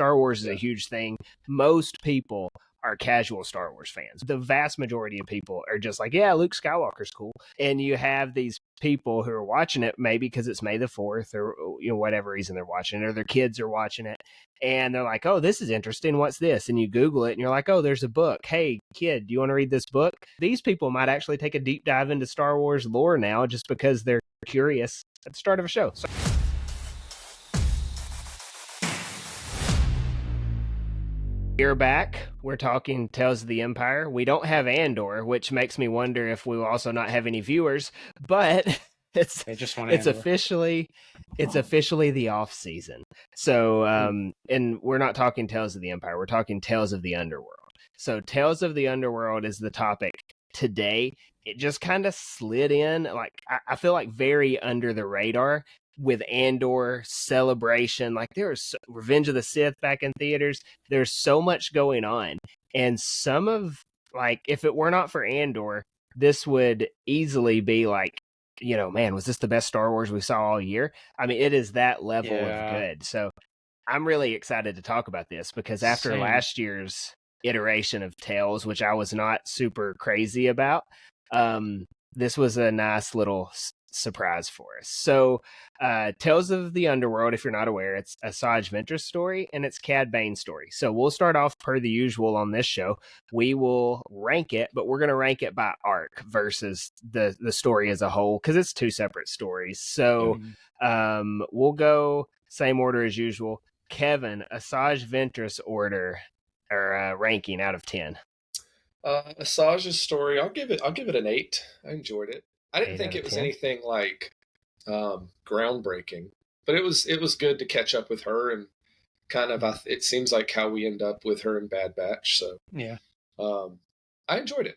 Star Wars is a huge thing. Most people are casual Star Wars fans. The vast majority of people are just like, yeah, Luke Skywalker's cool. And you have these people who are watching it maybe because it's May the 4th or whatever reason they're watching it, or their kids are watching it. And they're like, oh, this is interesting. What's this? And you Google it and you're like, oh, there's a book. Hey, kid, do you want to read this book? These people might actually take a deep dive into Star Wars lore now just because they're curious at the start of a show. So we're back. We're talking Tales of the Empire. We don't have Andor, which makes me wonder if we will also not have any viewers, but it's officially the off season. So and we're not talking Tales of the Empire, we're talking Tales of the Underworld. So Tales of the Underworld is the topic today. It just kind of slid in, like I feel like very under the radar with Andor, Celebration. Like there's Revenge of the Sith back in theaters. There's so much going on. And some of, like, if it were not for Andor, this would easily be like, man, was this the best Star Wars we saw all year? I mean, it is that level of good. So I'm really excited to talk about this because after last year's iteration of Tales, which I was not super crazy about, this was a nice little surprise for us. So Tales of the Underworld, if you're not aware, it's Asajj Ventress story and it's Cad Bane story. So we'll start off per the usual on this show. We will rank it, but we're going to rank it by arc versus the story as a whole because it's two separate stories. So we'll go same order as usual. Kevin, Asajj Ventress order or ranking out of 10. Asajj's story, I'll give it an 8. I enjoyed it. I didn't think it was anything like groundbreaking, but it was good to catch up with her and kind of it seems like how we end up with her in Bad Batch. So yeah, I enjoyed it.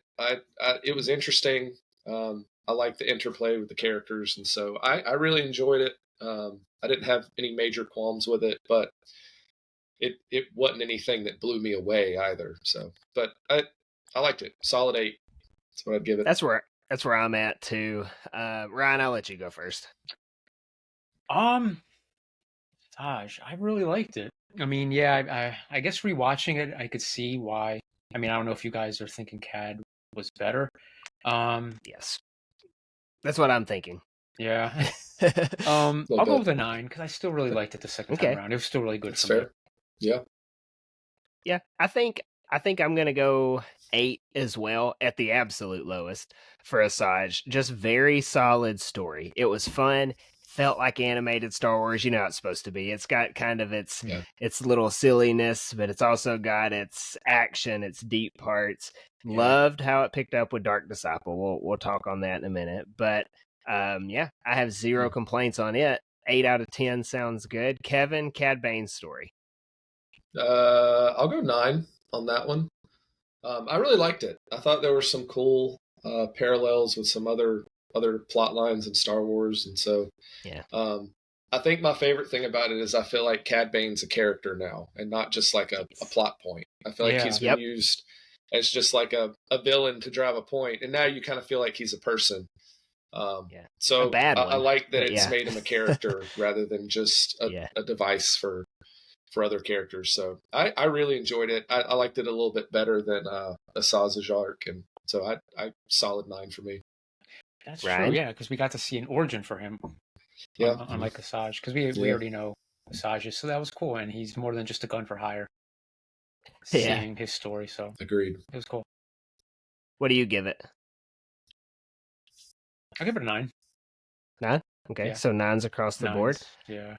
It was interesting. I liked the interplay with the characters, and so I really enjoyed it. I didn't have any major qualms with it, but it wasn't anything that blew me away either. So, but I liked it. Solid 8. That's what I'd give it. That's where I'm at too. Ryan, I'll let you go first. Asajj, I really liked it. I mean, yeah, I guess rewatching it, I could see why. I mean, I don't know if you guys are thinking Cad was better. Yes, that's what I'm thinking. Yeah. I'll go with a 9 because I still really liked it the second time around. It was still really good. That's for fair. me. Yeah. Yeah, I think I'm gonna go 8 as well at the absolute lowest for Asajj. Just very solid story. It was fun. Felt like animated Star Wars. You know how it's supposed to be. It's got kind of its little silliness, but it's also got its action, its deep parts. Yeah. Loved how it picked up with Dark Disciple. We'll talk on that in a minute. But I have zero complaints on it. 8 out of 10 sounds good. Kevin, Cad Bane's story. I'll go 9 on that one. I really liked it. I thought there were some cool parallels with some other plot lines in Star Wars, and so I think my favorite thing about it is I feel like Cad Bane's a character now, and not just like a plot point. I feel like he's been used as just like a villain to drive a point, and now you kind of feel like he's a person. So I like that it's made him a character rather than just a device for other characters. So I really enjoyed it. I liked it a little bit better than Asajj Arc, and so I solid 9 for me. That's true, yeah, because we got to see an origin for him. Yeah, unlike Asajj, because we already know Asajj, so that was cool, and he's more than just a gun for hire. Seeing his story, so agreed. It was cool. What do you give it? I'll give it a 9. 9? Okay, so 9's across the board. Yeah.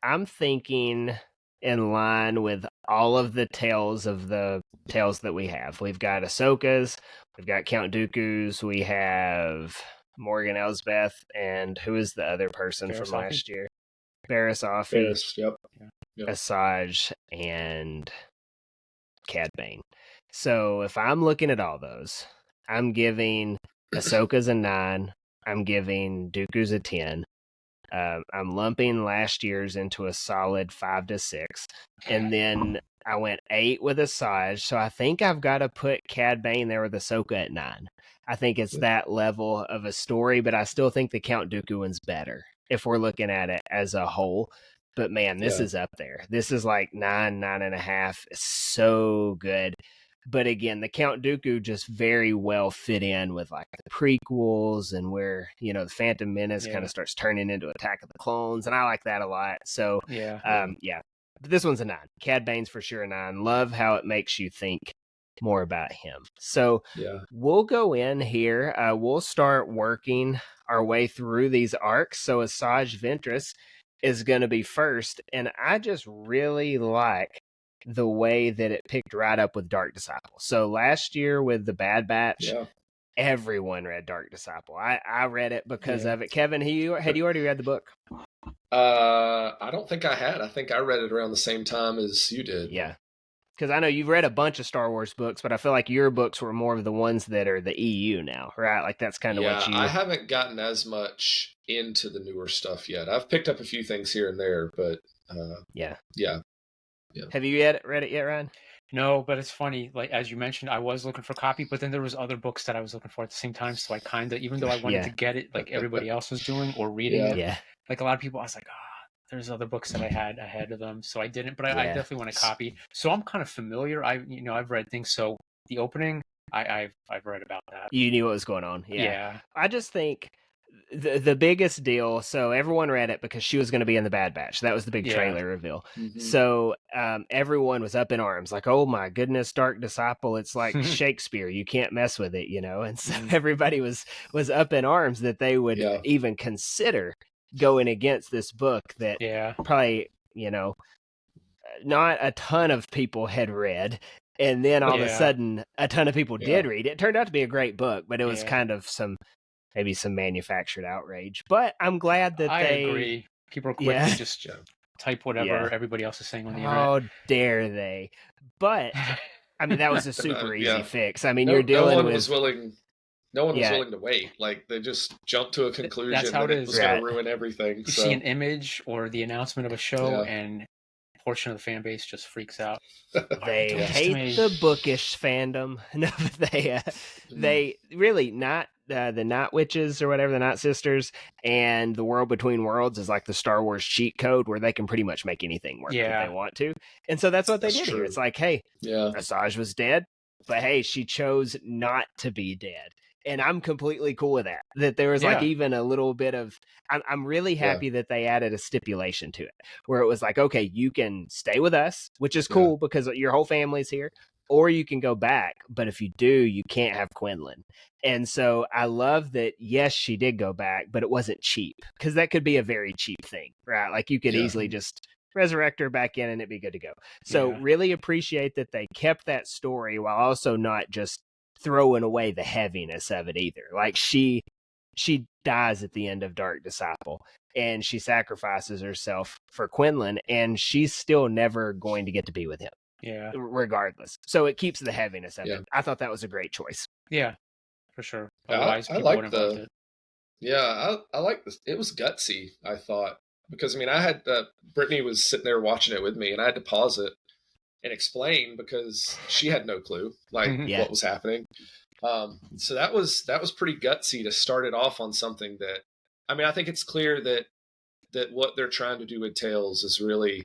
I'm thinking in line with all of the tales that we have. We've got Ahsoka's, we've got Count Dooku's, we have Morgan Elsbeth, and who is the other person from last year? Barriss Offee, yep. Asajj, and Cad Bane. So if I'm looking at all those, I'm giving Ahsoka's a 9, I'm giving Dooku's a 10. I'm lumping last year's into a solid 5 to 6. And then I went 8 with Asajj. So I think I've got to put Cad Bane there with Ahsoka at 9. I think it's that level of a story, but I still think the Count Dooku one's better if we're looking at it as a whole. But man, this is up there. This is like 9.5. It's so good. But again, the Count Dooku just very well fit in with like the prequels and where, the Phantom Menace kind of starts turning into Attack of the Clones. And I like that a lot. So, yeah. But this one's a 9. Cad Bane's for sure a 9. Love how it makes you think more about him. So we'll go in here. We'll start working our way through these arcs. So Asajj Ventress is going to be first. And I just really like the way that it picked right up with Dark Disciple. So last year with the Bad Batch, everyone read Dark Disciple. I read it because of it. Kevin, had you already read the book? I don't think I had. I think I read it around the same time as you did. Yeah. Because I know you've read a bunch of Star Wars books, but I feel like your books were more of the ones that are the EU now, right? Like that's kind of what you... I haven't gotten as much into the newer stuff yet. I've picked up a few things here and there, but yeah. Have you read it yet, Ryan? No, but it's funny. Like as you mentioned, I was looking for a copy, but then there was other books that I was looking for at the same time. So I kind of, even though I wanted to get it, like everybody else was doing or reading it, like a lot of people, I was like, there's other books that I had ahead of them, so I didn't. But I definitely want a copy. So I'm kind of familiar. I've read things. So the opening, I've read about that. You knew what was going on. Yeah. I just think the biggest deal. So everyone read it because she was going to be in the Bad Batch. That was the big trailer reveal. Mm-hmm. So everyone was up in arms, like, "Oh my goodness, Dark Disciple! It's like Shakespeare. You can't mess with it, And so everybody was up in arms that they would even consider going against this book that probably, not a ton of people had read. And then all of a sudden, a ton of people did read it. It turned out to be a great book, but it was kind of maybe some manufactured outrage. But I'm glad that I agree. People are quick to just type whatever everybody else is saying on the internet. Oh, dare they. But, I mean, that was a super easy fix. I mean, you're dealing with... No one was willing to wait. Like, they just jumped to a conclusion. That's how it is. Was going to ruin everything. You see an image or the announcement of a show, and a portion of the fan base just freaks out. They hate the bookish fandom. No, they really not the Night Witches or whatever, the Night Sisters, and the World Between Worlds is like the Star Wars cheat code where they can pretty much make anything work if they want to. And so that's what they did here. It's like, hey, Asajj was dead, but hey, she chose not to be dead. And I'm completely cool with that. That there was like even a little bit of... I'm really happy that they added a stipulation to it where it was like, okay, you can stay with us, which is cool because your whole family's here, or you can go back. But if you do, you can't have Quinlan. And so I love that, yes, she did go back, but it wasn't cheap because that could be a very cheap thing, right? Like you could easily just resurrect her back in and it'd be good to go. So really appreciate that they kept that story while also not just throwing away the heaviness of it either. Like she dies at the end of Dark Disciple and she sacrifices herself for Quinlan and she's still never going to get to be with him. Yeah. Regardless. So it keeps the heaviness of it. I thought that was a great choice. Yeah, for sure. Otherwise, I like the... Yeah, I like this. It was gutsy, I thought. Because, I mean, I had... Brittany was sitting there watching it with me and I had to pause it and explain because she had no clue what was happening. So that was pretty gutsy to start it off on something that, I mean, I think it's clear that what they're trying to do with Tales is really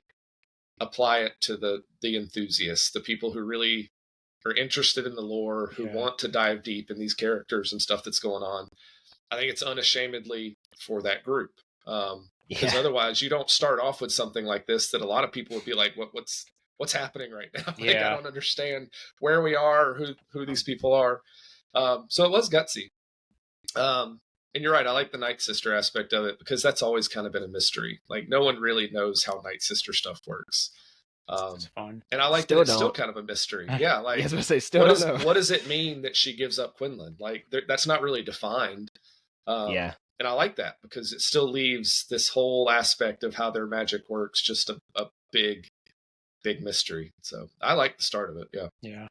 apply it to the enthusiasts, the people who really are interested in the lore, who want to dive deep in these characters and stuff that's going on. I think it's unashamedly for that group. Because otherwise you don't start off with something like this that a lot of people would be like, what's happening right now? Like, I don't understand where we are, or who these people are. So it was gutsy. And you're right. I like the Night Sister aspect of it because that's always kind of been a mystery. Like no one really knows how Night Sister stuff works. It's fun. And I like that it's still kind of a mystery. Yeah. Like, I was going to say, what does it mean that she gives up Quinlan? Like that's not really defined. And I like that because it still leaves this whole aspect of how their magic works just a big mystery. So I like the start of it. Yeah.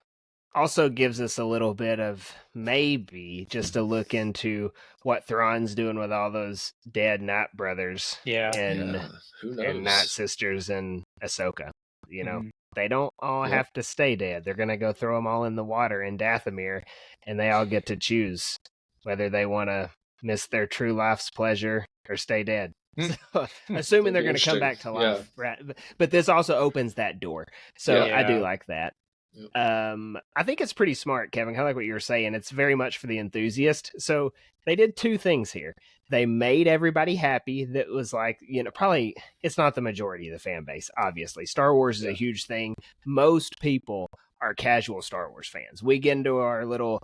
Also gives us a little bit of maybe just a look into what Thrawn's doing with all those dead Night Brothers. And who knows? And Night Sisters and Ahsoka. You know, they don't all have to stay dead. They're going to go throw them all in the water in Dathomir, and they all get to choose whether they want to miss their true life's pleasure or stay dead. So, assuming they're going to come back to life, right? But this also opens that door. So I do like that. I think it's pretty smart, Kevin. Kind of like what you were saying. It's very much for the enthusiast. So they did two things here. They made everybody happy. That was like, probably it's not the majority of the fan base. Obviously, Star Wars is a huge thing. Most people are casual Star Wars fans. We get into our little,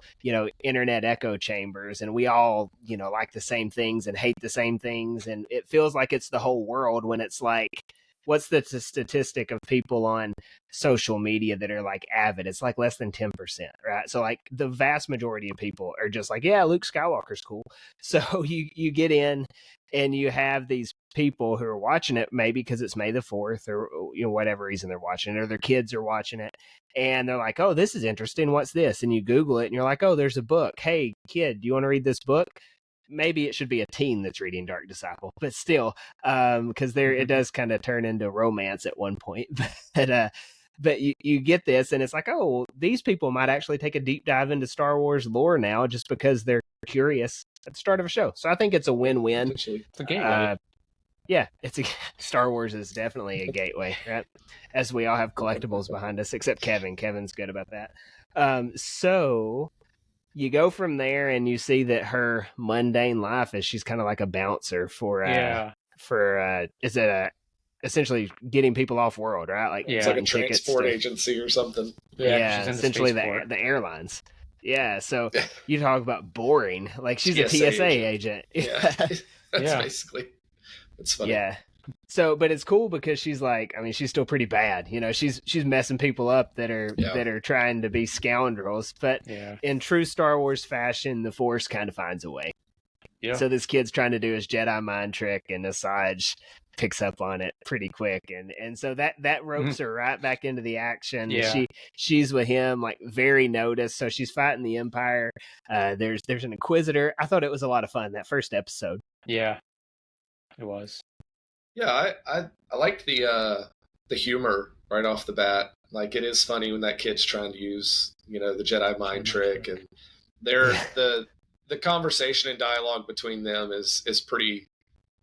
internet echo chambers, and we all, like the same things and hate the same things. And it feels like it's the whole world when it's like, what's the statistic of people on social media that are like avid? It's like less than 10%, right? So like the vast majority of people are just like, yeah, Luke Skywalker's cool. So you get in and you have these people who are watching it maybe because it's May the 4th or whatever reason they're watching it, or their kids are watching it, and they're like, oh, this is interesting. What's this? And you Google it and you're like, oh, there's a book. Hey, kid, do you want to read this book? Maybe it should be a teen that's reading Dark Disciple, but still, because it does kind of turn into romance at one point. But you get this, and it's like, oh, these people might actually take a deep dive into Star Wars lore now just because they're curious at the start of a show. So I think it's a win-win. It's a gateway. Star Wars is definitely a gateway, right? As we all have collectibles behind us, except Kevin. Kevin's good about that. So you go from there and you see that her mundane life is she's kind of like a bouncer for essentially getting people off world, right? Like it's like a transport agency or something. Yeah, essentially the airlines. Yeah, so you talk about boring. Like she's a TSA agent. Yeah, that's basically. It's funny. Yeah. So, but it's cool because she's like, I mean, she's still pretty bad. She's messing people up that are trying to be scoundrels. But in true Star Wars fashion, the Force kind of finds a way. Yeah. So this kid's trying to do his Jedi mind trick, and Asajj picks up on it pretty quick, and so that ropes her right back into the action. Yeah. She's with him, like very noticed. So she's fighting the Empire. There's an Inquisitor. I thought it was a lot of fun that first episode. Yeah, it was. Yeah, I liked the humor right off the bat. Like, it is funny when that kid's trying to use, the Jedi mind trick, and the conversation and dialogue between them is pretty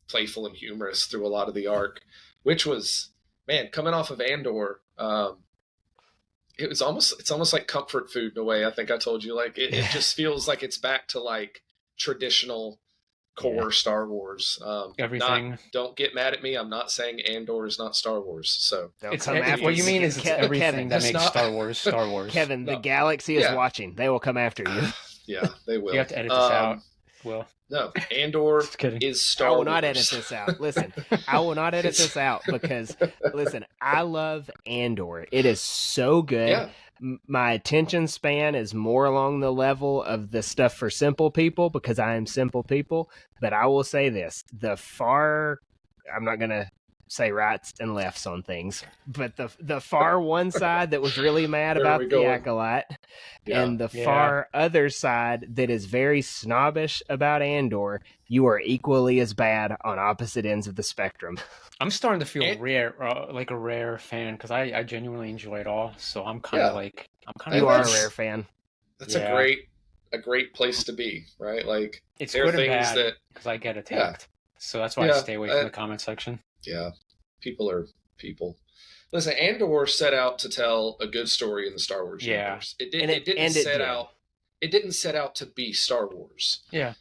playful and humorous through a lot of the arc, which was, man, coming off of Andor, it's almost like comfort food in a way. I think I told you, like it just feels like it's back to like traditional core Star Wars. Everything. Don't get mad at me. I'm not saying Andor is not Star Wars. So what you mean is it's everything that makes Star Wars Star Wars. Kevin, the galaxy is watching. They will come after you. Yeah, they will. You have to edit this out. Well, no, Andor is Star Wars. I will not edit this out. Listen, I will not edit this out because, listen, I love Andor. It is so good. Yeah. My attention span is more along the level of the stuff for simple people because I am simple people. But I will say this, I'm not going to say rights and lefts on things, but the far one side that was really mad about the Acolyte and the far other side that is very snobbish about Andor, you are equally as bad on opposite ends of the spectrum. I'm starting to feel like a rare fan because I genuinely enjoy it all. So I'm kind of like, you are a rare fan. That's a great place to be, right? Like, it's good and bad because I get attacked. So that's why I stay away from the comment section. Yeah, people are people. Listen, Andor set out to tell a good story in the Star Wars universe. It didn't set out to be Star Wars. Yeah.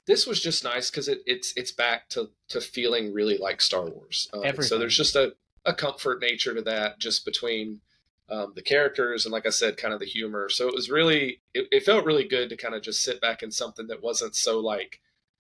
This was just nice because it's back to feeling really like Star Wars. So there's just a comfort nature to that, just between the characters and, like I said, kind of the humor. So it was really it felt really good to kind of just sit back in something that wasn't so like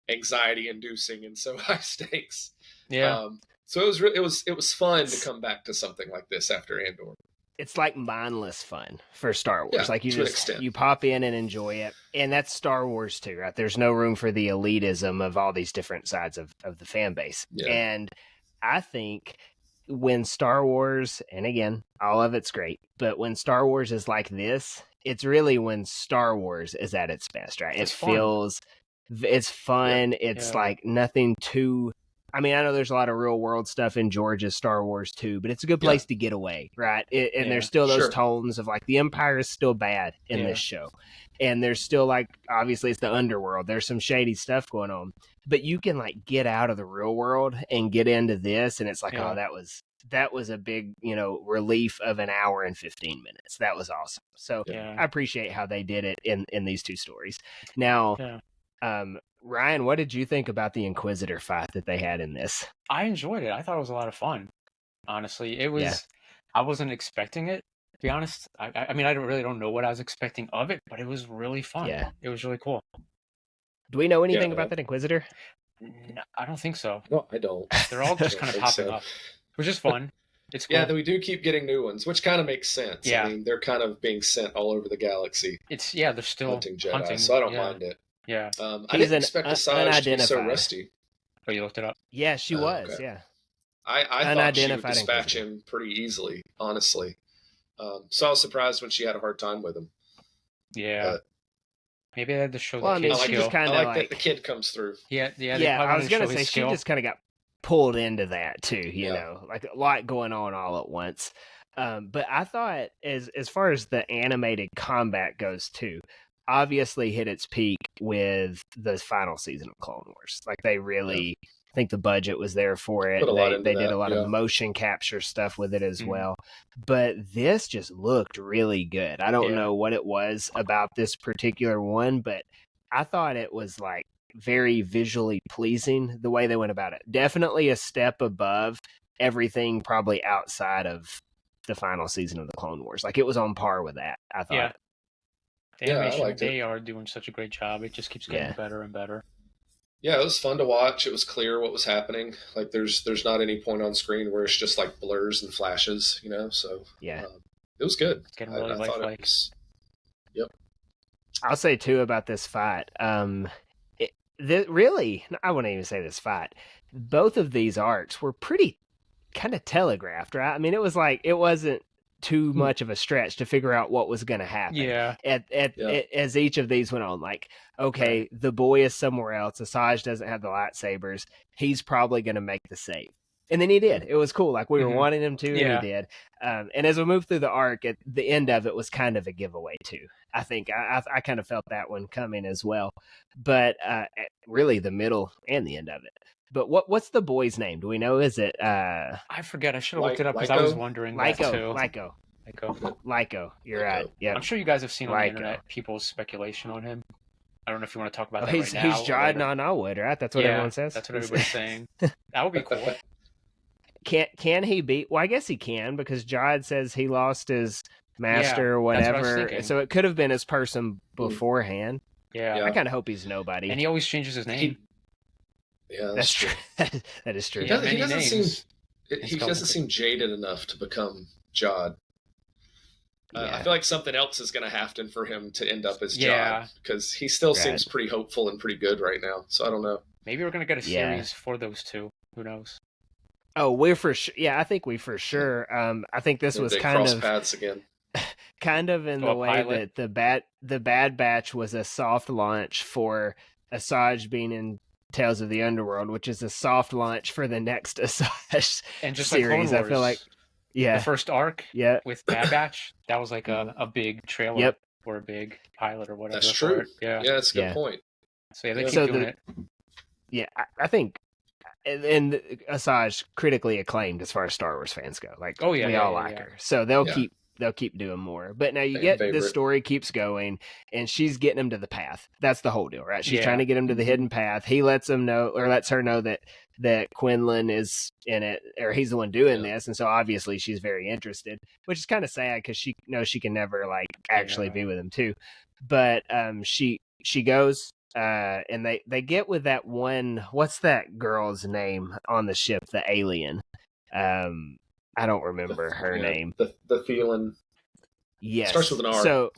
anxiety inducing and so high stakes. Yeah. So it was fun to come back to something like this after Andor. It's like mindless fun for Star Wars. Like you pop in and enjoy it. And that's Star Wars too, right? There's no room for the elitism of all these different sides of the fan base. Yeah. And I think when Star Wars, and again, all of it's great, but when Star Wars is like this, it's really when Star Wars is at its best, right? It's fun. It's like nothing too I mean, I know there's a lot of real world stuff in Georgia's Star Wars too, but it's a good place to get away, right? And there's still those tones of like the Empire is still bad in this show. And there's still like, obviously it's the underworld. There's some shady stuff going on, but you can like get out of the real world and get into this. And it's like, oh, that was a big, relief of an hour and 15 minutes. That was awesome. So I appreciate how they did it in these two stories. Now, Ryan, what did you think about the Inquisitor fight that they had in this? I enjoyed it. I thought it was a lot of fun. Honestly, it was. I wasn't expecting it. To be honest, I mean, I don't know what I was expecting of it, but it was really fun. Yeah, it was really cool. Do we know anything about that Inquisitor? No, I don't think so. No, I don't. They're all just kind of popping up, which is fun. It's cool. Yeah, we do keep getting new ones, which kind of makes sense. Yeah. I mean, they're kind of being sent all over the galaxy. They're still hunting Jedi, so I don't mind it. Yeah. I didn't expect Asajj to be so rusty. Oh, you looked it up? Yeah, she was, yeah. I thought she would dispatch him pretty easily, honestly. So I was surprised when she had a hard time with him. Yeah. Maybe they had to show the kid skill. Just I like that the kid comes through. Yeah, I was going to say, she just kind of got pulled into that, too, you know? Like, a lot going on all at once. But I thought, as far as the animated combat goes, too, obviously hit its peak with the final season of Clone Wars. Like, they really... I think the budget was there for it. They did a lot of motion capture stuff with it as well. But this just looked really good. I don't know what it was about this particular one, but I thought it was like very visually pleasing the way they went about it. Definitely a step above everything probably outside of the final season of the Clone Wars. Like it was on par with that, I thought. Yeah. The animation, they are doing such a great job. It just keeps getting better and better. Yeah, it was fun to watch. It was clear what was happening. Like, there's not any point on screen where it's just like blurs and flashes, So it was good. It's getting really lifelike. I'll say too about this fight. Really, I wouldn't even say this fight. Both of these arcs were pretty kind of telegraphed, right? I mean, it was like it wasn't too much of a stretch to figure out what was going to happen. Yeah. As each of these went on, like, okay, the boy is somewhere else. Asajj doesn't have the lightsabers. He's probably going to make the save. And then he did. It was cool. Like we were wanting him to, and he did. And as we moved through the arc, at the end of it was kind of a giveaway too. I think I kind of felt that one coming as well. But really the middle and the end of it. But what's the boy's name? Do we know? Is it? I forget. I should have looked it up because I was wondering that too. Lyco. You're right. Yeah. I'm sure you guys have seen on the internet people's speculation on him. I don't know if you want to talk about that right now. He's Jod non-Alwood, right? That's what everyone says. That's what everybody's saying. That would be cool. Can he be? Well, I guess he can because Jod says he lost his master or whatever. So it could have been his person beforehand. Yeah. I kind of hope he's nobody. And he always changes his name. That's true. That is true. He doesn't seem jaded enough to become Jod. I feel like something else is going to happen for him to end up as Jod because he still seems pretty hopeful and pretty good right now. So I don't know. Maybe we're going to get a series for those two. Who knows? Oh, we're for sure. Yeah, I think we for sure. I think this was kind of paths again. Kind of in the way that the Bad Batch was a soft launch for Asajj being in Tales of the Underworld, which is a soft launch for the next Asajj and just series. Like I feel like the first arc with Bad Batch, that was like a big trailer or a big pilot or whatever. That's true. Yeah, that's a good point. So they keep doing it. Yeah, I think, and Asajj critically acclaimed as far as Star Wars fans go. Like, we all like her, so they'll keep doing more. But now you get this story keeps going, and she's getting him to the path. That's the whole deal, right? She's trying to get him to the hidden path. He lets her know that Quinlan is in it, or he's the one doing this, and so obviously she's very interested, which is kind of sad because she knows she can never like actually be with him too. But she goes, and they get with that one. What's that girl's name on the ship? The alien. I don't remember her name. The feeling. Yes. Starts with an R. So,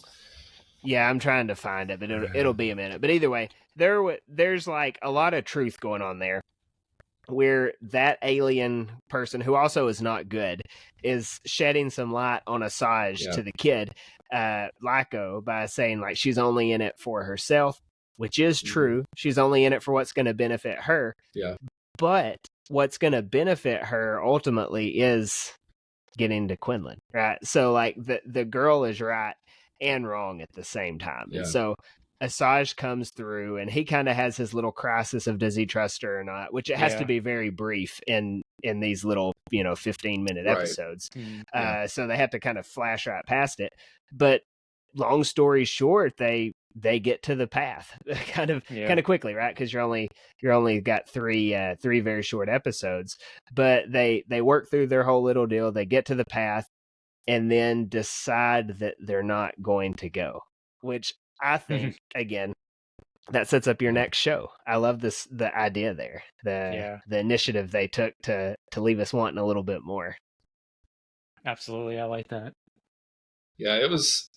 yeah, I'm trying to find it, but it'll be a minute. But either way, there's like a lot of truth going on there, where that alien person, who also is not good, is shedding some light on Asajj to the kid, Lyco, by saying like she's only in it for herself, which is true. She's only in it for what's going to benefit her. Yeah. But what's going to benefit her ultimately is getting to Quinlan, right? So like the girl is right and wrong at the same time. Yeah. And so Asajj comes through and he kind of has his little crisis of does he trust her or not, which it has to be very brief in these little 15-minute episodes. So they have to kind of flash right past it. But long story short, they get to the path kind of quickly, right? Because you're only got three very short episodes, but they work through their whole little deal. They get to the path and then decide that they're not going to go, which I think again that sets up your next show. I love the idea there, the initiative they took to leave us wanting a little bit more. Absolutely, I like that. Yeah, it was.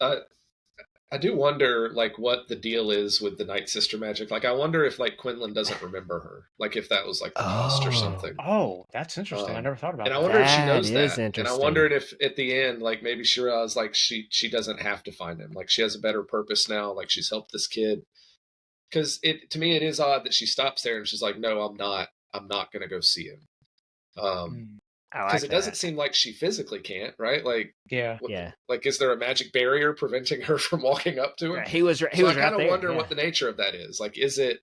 I do wonder, like, what the deal is with the Night Sister magic. Like, I wonder if, like, Quinlan doesn't remember her. Like, if that was, like, the past or something. Oh, that's interesting. I never thought about that. And I wonder if she knows that. And I wondered if, at the end, like, maybe she realized, like, she doesn't have to find him. Like, she has a better purpose now. Like, she's helped this kid. Because, to me, it is odd that she stops there and she's like, no, I'm not going to go see him. Because it doesn't seem like she physically can't, right? Like, like, is there a magic barrier preventing her from walking up to him? Right. He was I kind of wonder what the nature of that is. Like, is it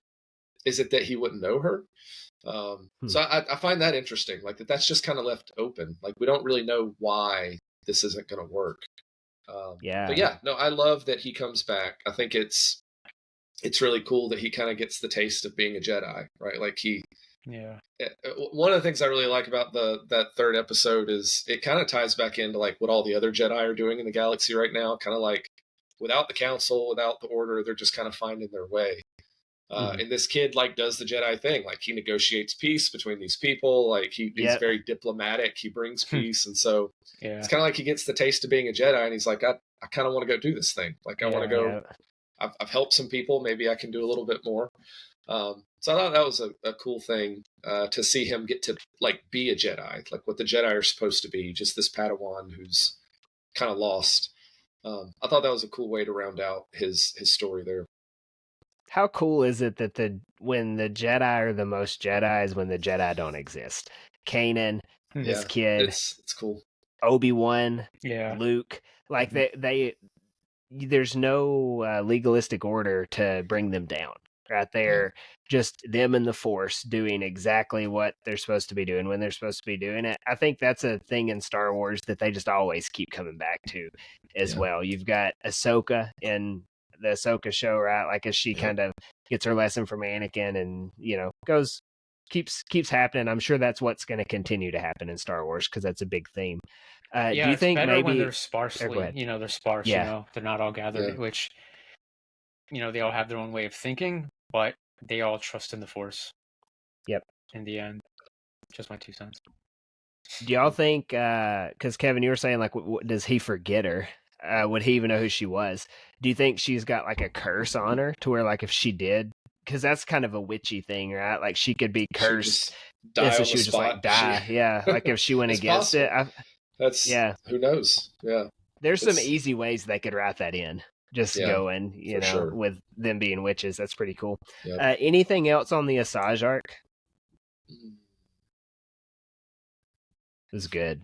that he wouldn't know her? So I find that interesting. Like that's just kind of left open. Like we don't really know why this isn't going to work. But yeah, no, I love that he comes back. I think it's really cool that he kind of gets the taste of being a Jedi, right? Like one of the things I really like about that third episode is it kind of ties back into like what all the other Jedi are doing in the galaxy right now. Kind of like without the council, without the order, they're just kind of finding their way. And this kid like does the Jedi thing. Like he negotiates peace between these people. Like he's very diplomatic. He brings peace. And so it's kind of like he gets the taste of being a Jedi and he's like, I kind of want to go do this thing. Like I want to go, I've helped some people. Maybe I can do a little bit more. So I thought that was a cool thing to see him get to like be a Jedi, like what the Jedi are supposed to be, just this Padawan who's kind of lost. I thought that was a cool way to round out his story there. How cool is it that when the Jedi are the most Jedi is when the Jedi don't exist? Kanan, this kid, it's cool. Obi-Wan, Luke, like there's no legalistic order to bring them down. Right there, just them and the Force doing exactly what they're supposed to be doing when they're supposed to be doing it. I think that's a thing in Star Wars that they just always keep coming back to as well. You've got Ahsoka in the Ahsoka show, right? Like as she kind of gets her lesson from Anakin and, keeps happening. I'm sure that's what's going to continue to happen in Star Wars because that's a big theme. Do you think better maybe when they're sparsely, they're sparse, they're not all gathered, which, they all have their own way of thinking, but they all trust in the Force. Yep. In the end, just my 2 cents. Do y'all think, because Kevin, you were saying, like, does he forget her? Would he even know who she was? Do you think she's got, like, a curse on her to where, like, if she did, because that's kind of a witchy thing, right? Like, she could be cursed. So she would just, like, die. Like, if she went against possible. Who knows? Yeah. There's some easy ways they could write that in. Just going, with them being witches. That's pretty cool. Yep. Anything else on the Asajj arc? It was good.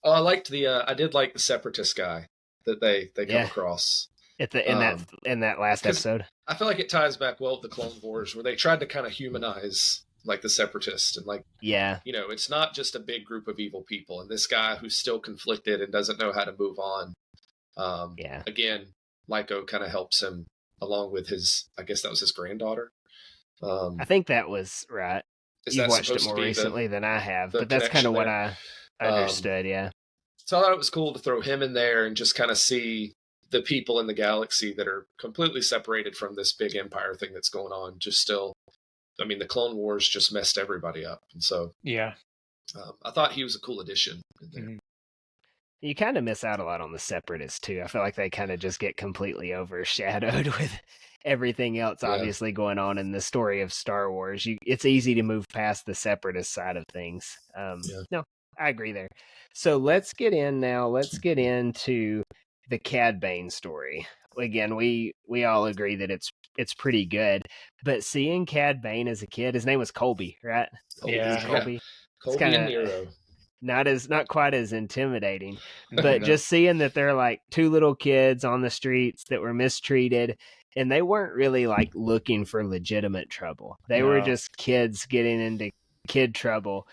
Oh, I did like the Separatist guy that they come across in that last episode. I feel like it ties back well with the Clone Wars, where they tried to kind of humanize like the Separatist and like it's not just a big group of evil people, and this guy who's still conflicted and doesn't know how to move on. Again, Lyko kind of helps him along with I guess that was his granddaughter. I think that was right. You've watched it more recently than I have, but that's kind of what I understood, So I thought it was cool to throw him in there and just kind of see the people in the galaxy that are completely separated from this big empire thing that's going on. Just still, I mean, the Clone Wars just messed everybody up. And so, I thought he was a cool addition in there. Mm-hmm. You kind of miss out a lot on the Separatists, too. I feel like they kind of just get completely overshadowed with everything else obviously going on in the story of Star Wars. It's easy to move past the Separatist side of things. No, I agree there. So let's get into the Cad Bane story. again, we all agree that it's pretty good. But seeing Cad Bane as a kid, his name was Colby, right? Colby. It's kind and of Nero. not quite as intimidating, but just seeing that they're like two little kids on the streets that were mistreated, and they weren't really like looking for legitimate trouble. They were just kids getting into kid trouble,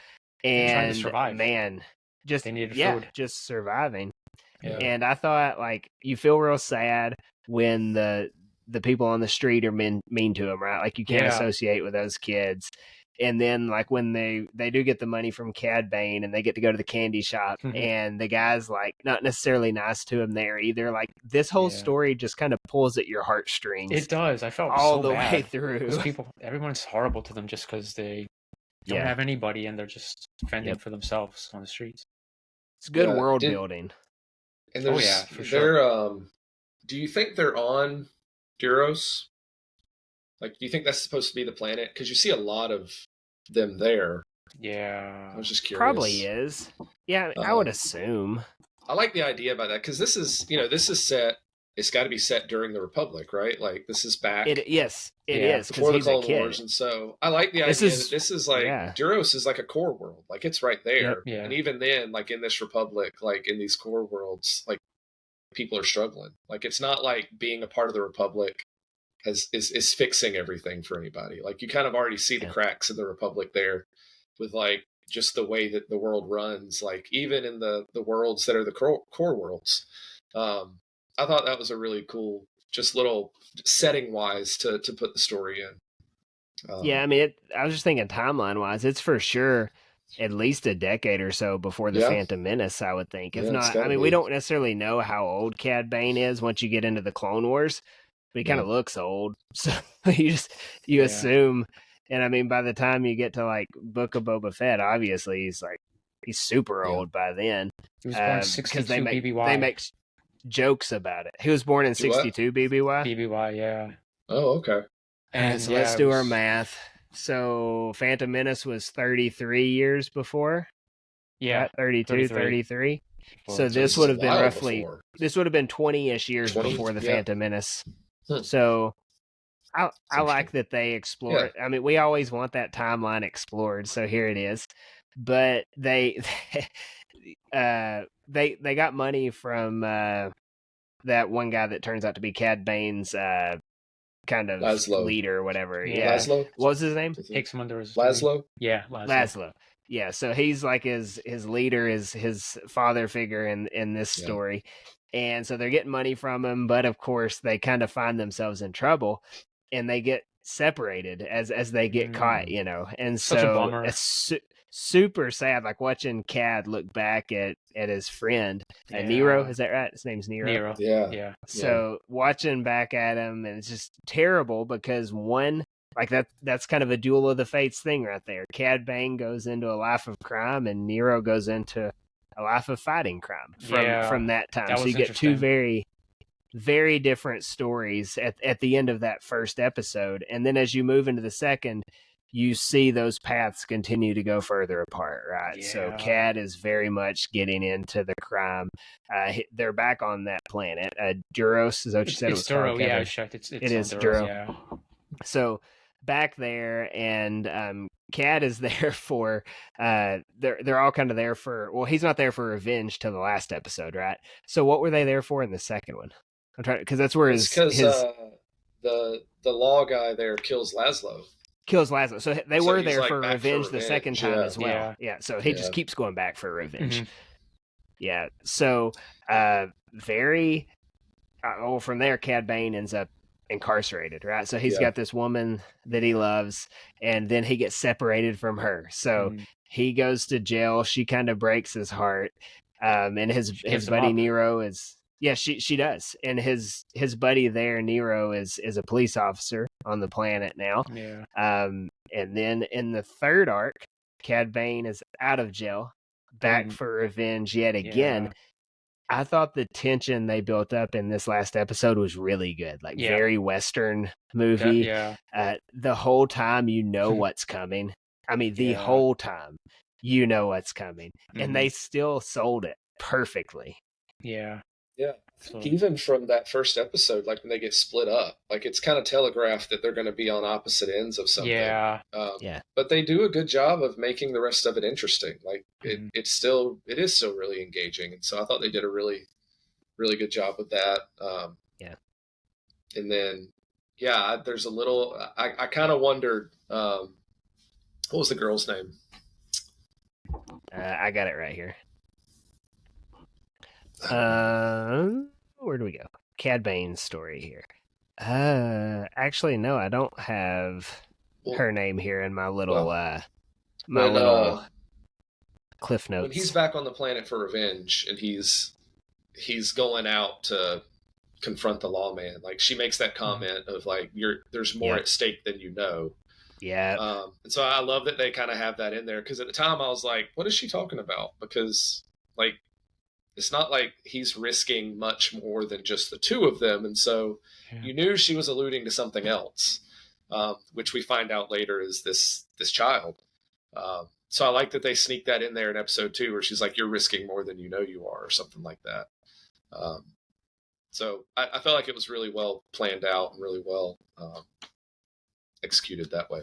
and trying to survive. Man, just they needed food, just surviving. Yeah. And I thought, like, you feel real sad when the people on the street are mean to them, right? Like, you can't associate with those kids. And then, like, when they do get the money from Cad Bane and they get to go to the candy shop, and the guy's, like, not necessarily nice to him there either. Like, this whole story just kind of pulls at your heartstrings. It does. I felt all so the bad. way through. Everyone's horrible to them just because they don't have anybody and they're just fending for themselves on the streets. It's good world building. And there's, for sure. Do you think they're on Duros? Like, do you think that's supposed to be the planet? Because you see a lot of them there. Yeah. I was just curious. Probably is. Yeah, I would assume. I like the idea about that because this is set. It's got to be set during the Republic, right? Like, this is back. It is before the Clone Wars, and so I like the idea that this is like Duros is like a core world, like it's right there. Yeah. And even then, like in this Republic, like in these core worlds, like people are struggling. Like it's not like being a part of the Republic is fixing everything for anybody. Like you kind of already see the cracks in the Republic there, with like just the way that the world runs. Like even in the worlds that are the core worlds. I thought that was a really cool, just little setting wise to put the story in. I mean, I was just thinking timeline wise, it's for sure at least a decade or so before the Phantom Menace, I would think. If not, I mean, we don't necessarily know how old Cad Bane is once you get into the Clone Wars, but he kind of looks old. So you assume. And I mean, by the time you get to like Book of Boba Fett, obviously he's super old by then. He was born 62 BBY. They make jokes about it. He was born in 62 BBY. BBY, yeah. Oh, okay. And so let's do our math. So Phantom Menace was 33 years before. Yeah, right? 32, 33. So this would have been roughly. Before. This would have been 20-ish years before the Phantom Menace. So I like that they explore it. I mean, we always want that timeline explored. So here it is. But they got money from that one guy that turns out to be Cad Bane's kind of leader or whatever. Yeah. Laszlo? What was his name? Takes him under his Laszlo? Yeah, Laszlo. Yeah, so he's like his leader, is his father figure in this story. And so they're getting money from him, but of course they kind of find themselves in trouble and they get separated as they get caught, you know. And such a bummer. It's super sad, like watching Cad look back at his friend Nero. Is that right? His name's Nero. Yeah. So watching back at him, and it's just terrible because one, like that's kind of a duel of the fates thing right there. Cad Bane goes into a life of crime, and Nero goes into a life of fighting crime from that time. So you get two very, very different stories at the end of that first episode, and then as you move into the second, you see those paths continue to go further apart, right? Yeah. So Cad is very much getting into the crime. They're back on that planet. Duros, is that what you said? It's Duro, yeah. It is Duro. Yeah. So back there, and Cad is there for they're all kind of there for, well, he's not there for revenge till the last episode, right? So what were they there for in the second one? I'm trying, because that's where the law guy there kills Laszlo. So they were there for revenge the second time as well. Yeah. So he just keeps going back for revenge. Mm-hmm. Yeah. So from there, Cad Bane ends up incarcerated, right? So he's got this woman that he loves, and then he gets separated from her. So he goes to jail. She kind of breaks his heart. And his buddy Nero is... Yeah, she does. And his buddy there, Nero, is a police officer on the planet now. Yeah. And then in the third arc, Cad Bane is out of jail, back for revenge yet again. Yeah. I thought the tension they built up in this last episode was really good. Like very Western movie. Yeah. The whole time you know what's coming. I mean, the whole time you know what's coming. And they still sold it perfectly. Yeah. Yeah, I think even from that first episode, like when they get split up, like it's kind of telegraphed that they're going to be on opposite ends of something. Yeah. But they do a good job of making the rest of it interesting. Like it is still really engaging, and so I thought they did a really, really good job with that. And then there's a little. I kind of wondered, what was the girl's name? I got it right here. Where do we go? Cad Bane's story here. Actually, no, I don't have her name here in my little little cliff notes. When he's back on the planet for revenge, and he's going out to confront the lawman, like she makes that comment of like, there's more at stake than you know. Yeah. And so I love that they kind of have that in there, because at the time I was like, what is she talking about? Because like, it's not like he's risking much more than just the two of them. And so you knew she was alluding to something else, which we find out later is this child. So I like that they sneak that in there in episode 2, where she's like, you're risking more than you know you are, or something like that. So I felt like it was really well planned out and really well executed that way.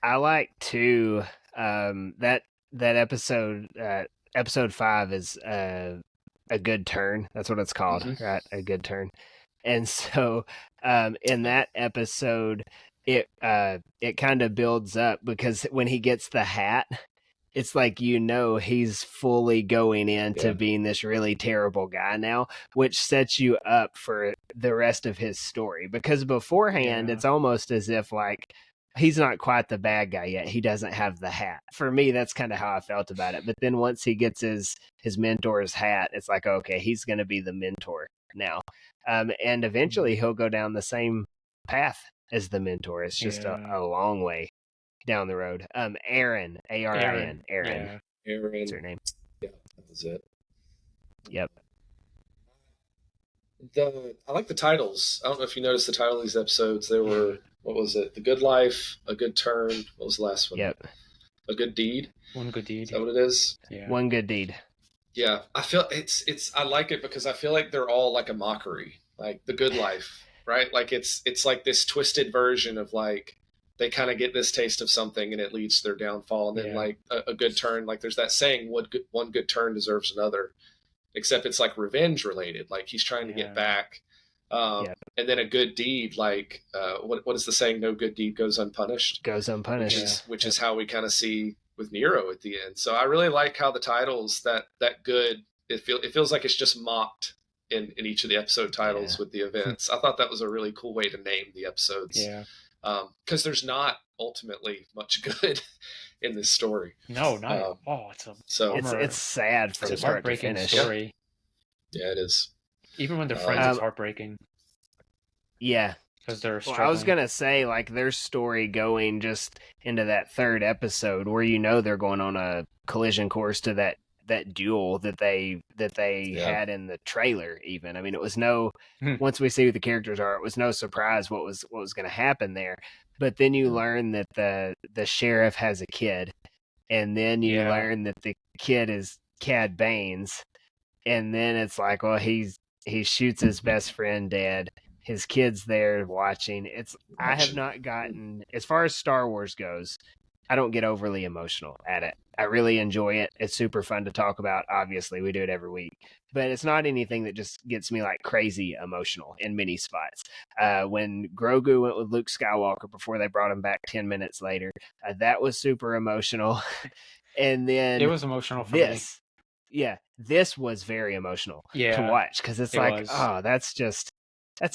I like too that episode. Episode 5 is a good turn. That's what it's called, right? A good turn. And so in that episode, it kind of builds up, because when he gets the hat, it's like, he's fully going into being this really terrible guy now, which sets you up for the rest of his story. Because beforehand, it's almost as if like, he's not quite the bad guy yet. He doesn't have the hat. For me, that's kind of how I felt about it. But then once he gets his mentor's hat, it's like, okay, he's going to be the mentor now. And eventually he'll go down the same path as the mentor. It's just a long way down the road. Aaron, A-R-I-N. Aaron. That's her name. Yeah, that was it. Yep. I like the titles. I don't know if you noticed the title of these episodes. They were, what was it? The Good Life, A Good Turn. What was the last one? Yep. A Good Deed. One Good Deed. Is that what it is? Yeah. One Good Deed. Yeah, I feel I like it because I feel like they're all like a mockery, like The Good Life, right? Like it's like this twisted version of like, they kind of get this taste of something and it leads to their downfall. And then like a good turn, like there's that saying, one good turn deserves another. Except it's like revenge related. Like he's trying to get back. And then a good deed, like what is the saying? No good deed goes unpunished. Goes unpunished. Which is how we kind of see with Nero at the end. So I really like how the titles that good, it feels like it's just mocked in each of the episode titles with the events. I thought that was a really cool way to name the episodes. Yeah. Because there's not ultimately much good in this story. No, not at all. It's sad from start to finish. Story. Yeah, it is. Even when they're friends, it's heartbreaking. Yeah, because they're struggling. I was gonna say, like, their story going just into that third episode, where they're going on a collision course to that duel that they had in the trailer. Even, I mean, it was once we see who the characters are, it was no surprise what was going to happen there. But then you learn that the sheriff has a kid, and then you learn that the kid is Cad Bane's, and then it's like, well, he shoots his best friend dead. His kid's there watching. I have not gotten, as far as Star Wars goes, I don't get overly emotional at it. I really enjoy it. It's super fun to talk about. Obviously, we do it every week. But it's not anything that just gets me like crazy emotional in many spots. When Grogu went with Luke Skywalker before they brought him back 10 minutes later, that was super emotional. And then it was emotional for me. Yeah, this was very emotional to watch, because it's like, oh, that's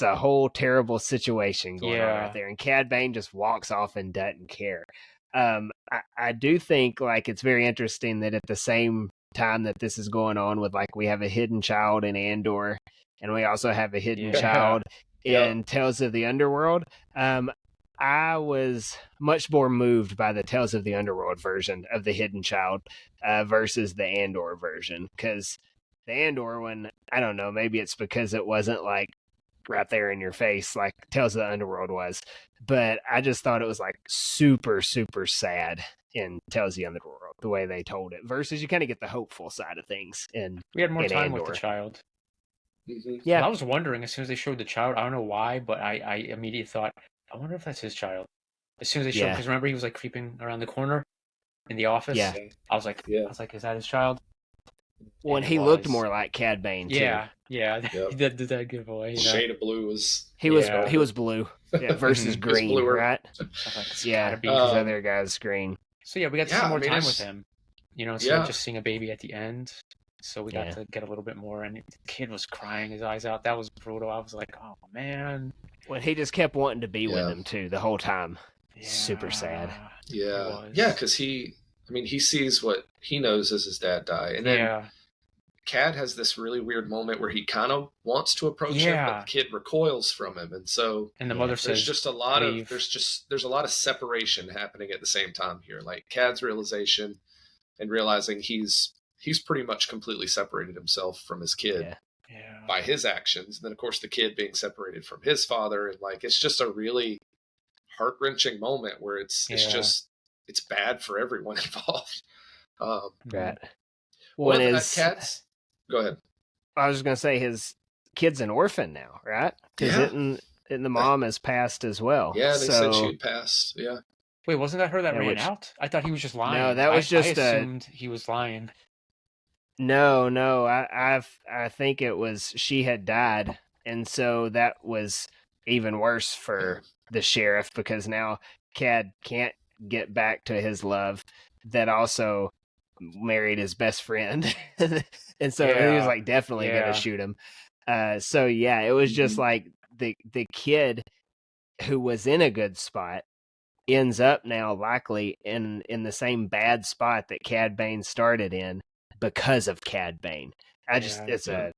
a whole terrible situation going on right there. And Cad Bane just walks off and doesn't care. I do think like it's very interesting that at the same time that this is going on with, like, we have a hidden child in Andor, and we also have a hidden child in Tales of the Underworld. I was much more moved by the Tales of the Underworld version of the hidden child versus the Andor version, because the Andor one, I don't know, maybe it's because it wasn't like right there in your face like Tales of the Underworld was, but I just thought it was like super, super sad in Tales of the Underworld, the way they told it, versus you kind of get the hopeful side of things. And we had more time Andor. with the child. Mm-hmm. Yeah. Well, I was wondering as soon as they showed the child, I don't know why, but I immediately thought, I wonder if that's his child. As soon as they showed, because remember he was like creeping around the corner in the office. Yeah. I was like, is that his child? Well, and he looked more like Cad Bane too. Yeah. He did that giveaway. Shade of blue was he was blue versus green, right? Yeah, because the other guy's green. So we got to see more time with him. Instead of just seeing a baby at the end. So we got to get a little bit more, and the kid was crying his eyes out. That was brutal. I was like, oh man. Well, he just kept wanting to be with him too the whole time. Super sad. Yeah, because he sees what he knows as his dad die, and then Cad has this really weird moment where he kind of wants to approach him, but the kid recoils from him, and the mother says, "There's just a lot of there's a lot of separation happening at the same time here." Like Cad's realization and realizing he's pretty much completely separated himself from his kid by his actions, and then of course the kid being separated from his father, and like it's just a really heart-wrenching moment where it's bad for everyone involved. Right. Well, Cad's. Go ahead. I was just gonna say his kid's an orphan now, right? Because the mom has passed as well. Yeah, they said she'd passed. Yeah. Wait, wasn't that her that ran out? I thought he was just lying. No, that was just I assumed he was lying. No, I think it was she had died, and so that was even worse for the sheriff because now Cad can't get back to his love that also married his best friend, and so he was like definitely gonna shoot him. It was just like the kid who was in a good spot ends up now likely in the same bad spot that Cad Bane started in because of Cad Bane. It's a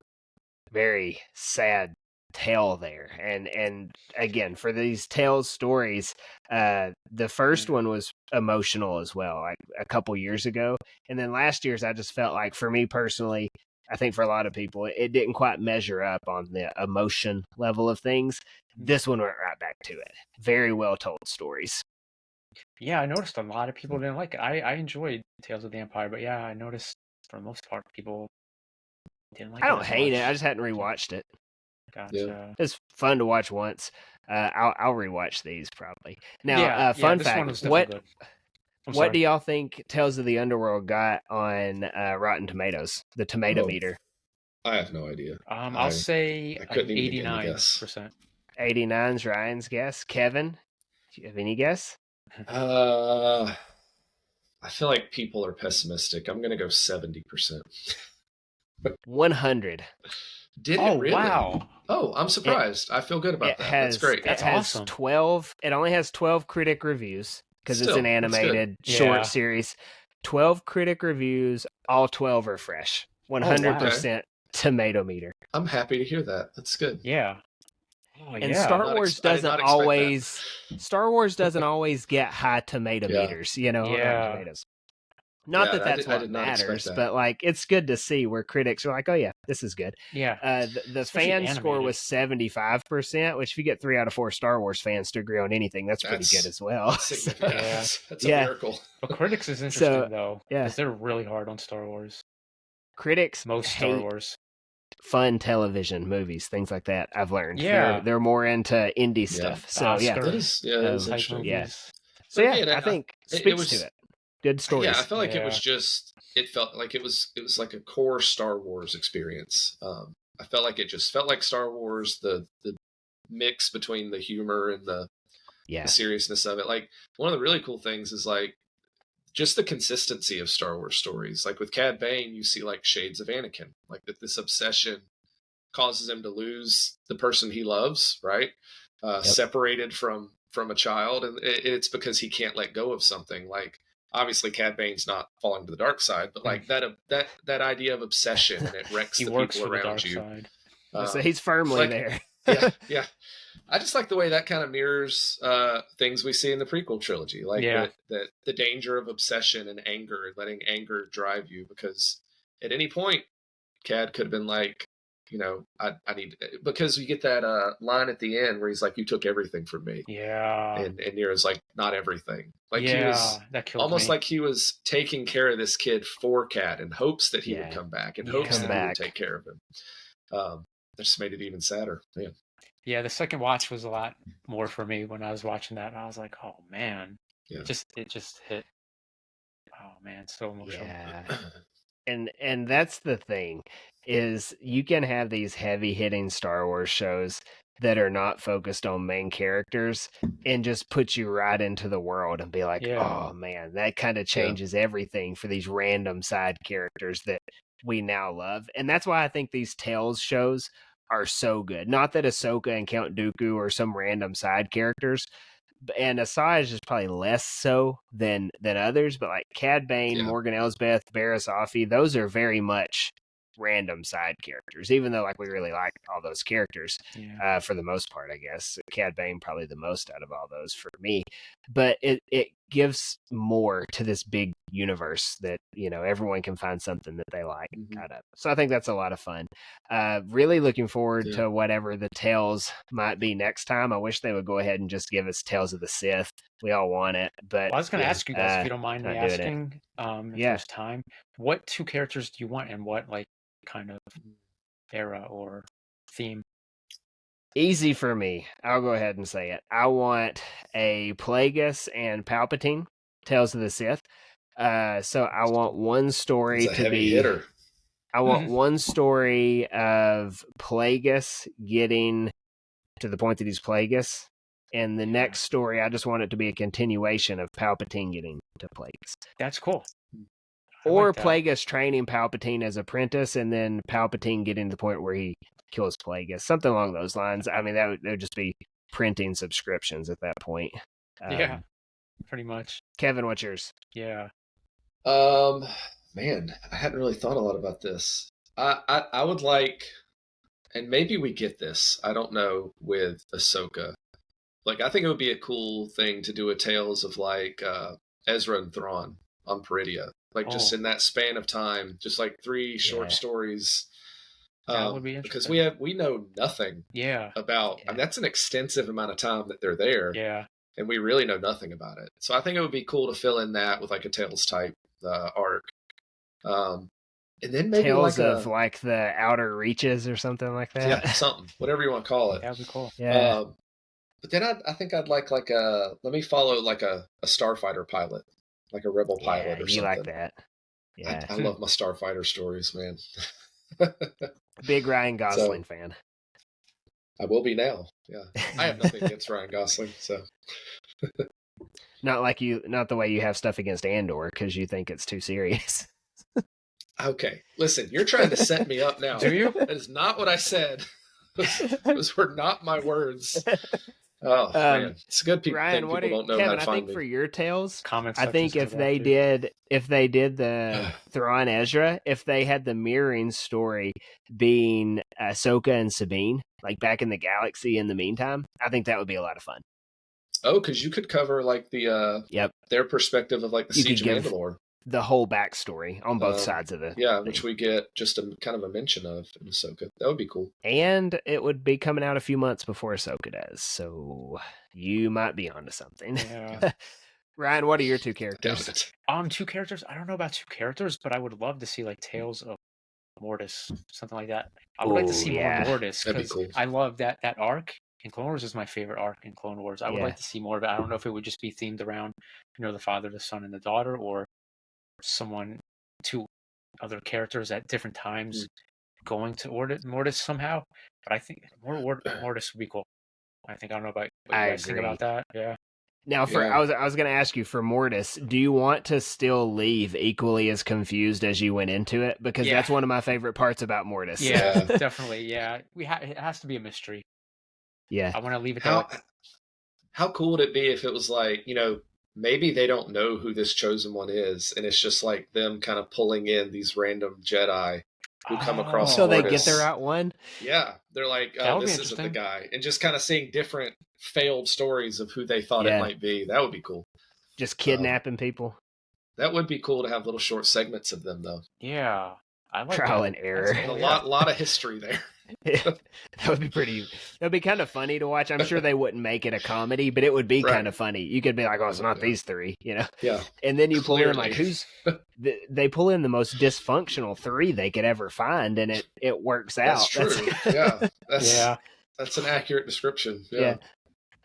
very sad tale there, and again for these tales stories, the first one was emotional as well, like a couple years ago, and then last year's I just felt like, for me personally, I think for a lot of people, it didn't quite measure up on the emotion level of things. This one went right back to it. Very well told stories. I noticed a lot of people didn't like it. I enjoyed Tales of the Empire, but I noticed for the most part people didn't like it. I don't hate it. I just hadn't rewatched it. Gotcha. It's fun to watch once. I'll rewatch these probably. Now, fun fact: what do y'all think Tales of the Underworld got on Rotten Tomatoes, the tomato meter? I have no idea. I'll say 89%. 89's Ryan's guess. Kevin, do you have any guess? I feel like people are pessimistic. I'm going to go 70%. 100. Did it really? Wow. Oh, I'm surprised. I feel good about that. That's great. That's awesome. 12. It only has 12 critic reviews because it's an animated short series. 12 critic reviews. All 12 are fresh. 100% tomato meter. I'm happy to hear that. That's good. Yeah. And Star Wars doesn't always get high tomato meters, tomatoes. Not that that's what matters, but like it's good to see where critics are like, oh yeah, this is good. Yeah. The fan score was 75%, which if you get 3 out of 4 Star Wars fans to agree on anything, that's pretty good as well. That's a miracle. But critics is interesting though, because they're really hard on Star Wars. Critics most Star Wars. Fun television movies, things like that. I've learned. They're more into indie stuff. So Oscars. That is interesting. So I think speaks to it. Good stories. Yeah, I feel like it was just. It felt like it was like a core Star Wars experience. I felt like it just felt like Star Wars. The mix between the humor and the seriousness of it. Like one of the really cool things is like just the consistency of Star Wars stories. Like with Cad Bane, you see like shades of Anakin. Like that this obsession causes him to lose the person he loves. Right, separated from a child, and it's because he can't let go of something. Like. Obviously, Cad Bane's not falling to the dark side, but like that idea of obsession, and it wrecks the people around you. So he's firmly there. Yeah. I just like the way that kind of mirrors things we see in the prequel trilogy, like that the danger of obsession and anger, and letting anger drive you. Because at any point, Cad could have been like, I need, because you get that line at the end where he's like, "You took everything from me." Yeah. And Nero's like, "Not everything." Like he was almost like he was taking care of this kid for Cad in hopes that he would come back, in hopes that he would take care of him. just made it even sadder. Man. Yeah, the second watch was a lot more for me when I was watching that. And I was like, oh man, it just hit. Oh man, so emotional. Yeah. And that's the thing, is you can have these heavy hitting Star Wars shows that are not focused on main characters and just put you right into the world and be like, oh man, that kind of changes everything for these random side characters that we now love. And that's why I think these Tales shows are so good. Not that Ahsoka and Count Dooku are some random side characters, and Asajj is probably less so than others, but like Cad Bane, Morgan Elsbeth, Barriss Offee, those are very much random side characters, even though like we really like all those characters for the most part, I guess. Cad Bane probably the most out of all those for me. But it gives more to this big universe that, you know, everyone can find something that they like out of. So I think that's a lot of fun. Really looking forward to whatever the Tales might be next time. I wish they would go ahead and just give us Tales of the Sith. We all want it. But I was going to ask you guys, if you don't mind me asking, if there's time, what two characters do you want, and what like kind of era or theme? Easy for me. I'll go ahead and say it. I want a Plagueis and Palpatine, Tales of the Sith. So I want one story to be hitter. I want one story of Plagueis getting to the point that he's Plagueis, and the next story I just want it to be a continuation of Palpatine getting to Plagueis. That's cool. Or Plagueis training Palpatine as apprentice, and then Palpatine getting to the point where he kills Plagueis. Something along those lines. I mean, that would just be printing subscriptions at that point. Yeah, pretty much. Kevin, what's yours? Yeah. Man, I hadn't really thought a lot about this. I would like, and maybe we get this, I don't know, with Ahsoka. Like, I think it would be a cool thing to do a Tales of like Ezra and Thrawn on Peridia. Like just in that span of time, just like 3 short stories. That would be interesting. Because we know nothing about, I mean, that's an extensive amount of time that they're there. Yeah. And we really know nothing about it. So I think it would be cool to fill in that with like a Tales type arc. And then maybe Tales of like the Outer Reaches or something like that. Yeah, something. Whatever you want to call it. That would be cool. Yeah. But then I think I'd like let me follow like a starfighter pilot. Like a rebel pilot or something. You like that. Yeah. I love my starfighter stories, man. Big Ryan Gosling fan. I will be now. Yeah. I have nothing against Ryan Gosling, so. Not the way you have stuff against Andor because you think it's too serious. Okay. Listen, you're trying to set me up now. Do you? That is not what I said. Those were not my words. Oh man, it's good people. Ryan, people don't know Kevin, how to find I think me. for your Tales, comments. I think if they did the Thrawn Ezra, if they had the mirroring story being Ahsoka and Sabine, like back in the galaxy in the meantime, I think that would be a lot of fun. Oh, because you could cover like the their perspective of like the Siege of Mandalore. The whole backstory on both sides of it. Yeah, which we get just a kind of a mention of in Ahsoka. That would be cool. And it would be coming out a few months before Ahsoka does, so you might be onto something. Yeah. Ryan, what are your 2 characters? 2 characters? I don't know about 2 characters, but I would love to see like Tales of Mortis, something like that. I would like to see more Mortis, because cool. I love that arc. And Clone Wars is my favorite arc in Clone Wars. I would like to see more of it. I don't know if it would just be themed around, the father, the son, and the daughter, or 2 other characters at different times going to Mortis somehow. But I think Mortis would be cool. I don't know about what you guys think about that. Yeah. Now, I was going to ask you, for Mortis, do you want to still leave equally as confused as you went into it? Because that's one of my favorite parts about Mortis. Yeah, definitely. Yeah, it has to be a mystery. Yeah, I want to leave it there. How cool would it be if it was like, maybe they don't know who this chosen one is, and it's just like them kind of pulling in these random Jedi who come across. So Mortis. They get their out one? Yeah, they're like, oh, this isn't the guy. And just kind of seeing different failed stories of who they thought it might be. That would be cool. Just kidnapping people. That would be cool to have little short segments of them, though. Yeah. I like trial and error. A lot of history there. That would be pretty. That would be kind of funny to watch. I'm sure they wouldn't make it a comedy, but it would be kind of funny. You could be like, "Oh, it's not these three," Yeah. And then you pull in like they pull in the most dysfunctional three they could ever find, and it works out. That's true. That's an accurate description. Yeah.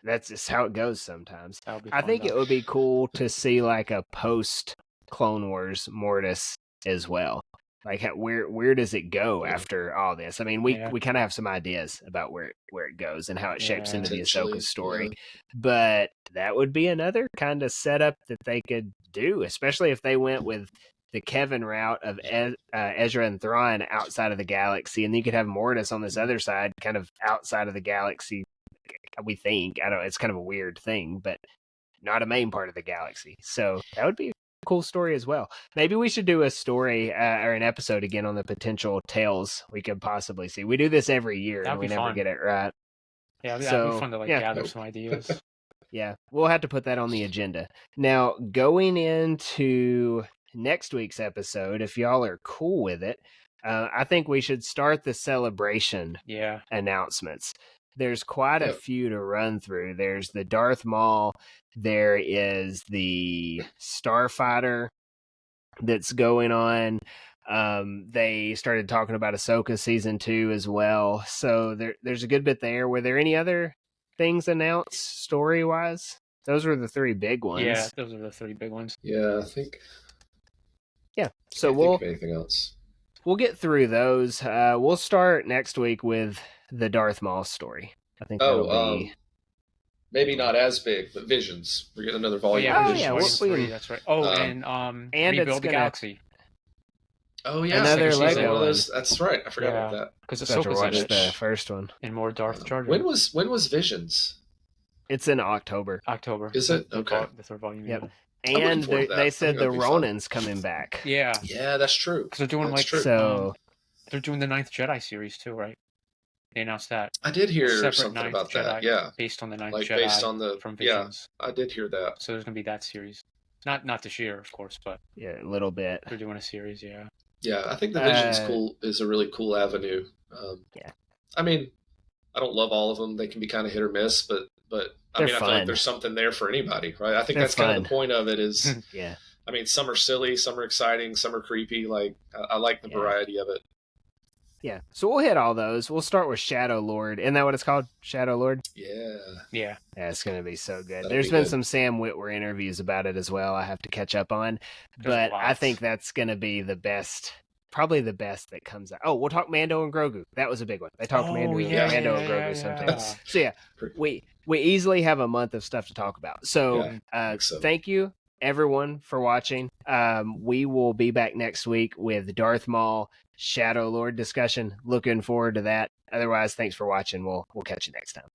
That's just how it goes sometimes. I think it would be cool to see like a post Clone Wars Mortis as well. Like where does it go after all this? I mean, we kind of have some ideas about where it goes and how it shapes into the Ahsoka story, but that would be another kind of setup that they could do, especially if they went with the Kevin route of Ezra and Thrawn outside of the galaxy, and you could have Mortis on this other side, kind of outside of the galaxy. We think, I don't know, it's kind of a weird thing, but not a main part of the galaxy. So that would be a cool story as well. Maybe we should do a story or an episode again on the potential tales we could possibly see. We do this every year and we never get it right. Yeah, that'd be fun to gather some ideas. Yeah, we'll have to put that on the agenda. Now, going into next week's episode, if y'all are cool with it, I think we should start the celebration announcements. There's quite a few to run through. There's the Darth Maul. There is the Starfighter that's going on. They started talking about Ahsoka Season 2 as well. So there's a good bit there. Were there any other things announced story-wise? Those were the three big ones. Yeah, those are the three big ones. Yeah, I think. Yeah, so we'll think of anything else. We'll get through those. We'll start next week with the Darth Maul story. I think that'll be maybe not as big, but Visions. We're getting another volume. That's right. And Rebuild the Galaxy. Oh yeah, another Lego one. That's right. I forgot about that. Because Ahsoka's watched the first one and more Darth Jar Jar. When was Visions? It's in October. Is it? Okay. The third volume. Yep. And they said the Ronin's coming back. Yeah. Yeah, that's true. Because they're doing they're doing the Ninth Jedi series too, right? They announced that. I did hear something about that. Yeah, based on the Ninth Jedi. Based on the from Visions. Yeah, I did hear that. So there's gonna be that series. Not this year, of course, but a little bit. They're doing a series. Yeah. Yeah, I think the Vision's is a really cool avenue. I mean, I don't love all of them. They can be kind of hit or miss, but I feel like there's something there for anybody, right? I think that's kind of the point of it is, I mean, some are silly, some are exciting, some are creepy. Like, I like the variety of it. Yeah. So we'll hit all those. We'll start with Shadow Lord. Isn't that what it's called? Shadow Lord? Yeah. Yeah. It's going to be so good. There's been some Sam Witwer interviews about it as well I have to catch up on. But I think that's going to be the best, probably the best that comes out. Oh, we'll talk Mando and Grogu. That was a big one. They talked Mando and Grogu sometimes. So we easily have a month of stuff to talk about. So thank you, everyone, for watching. We will be back next week with Darth Maul Shadow Lord discussion. Looking forward to that. Otherwise, thanks for watching. We'll catch you next time.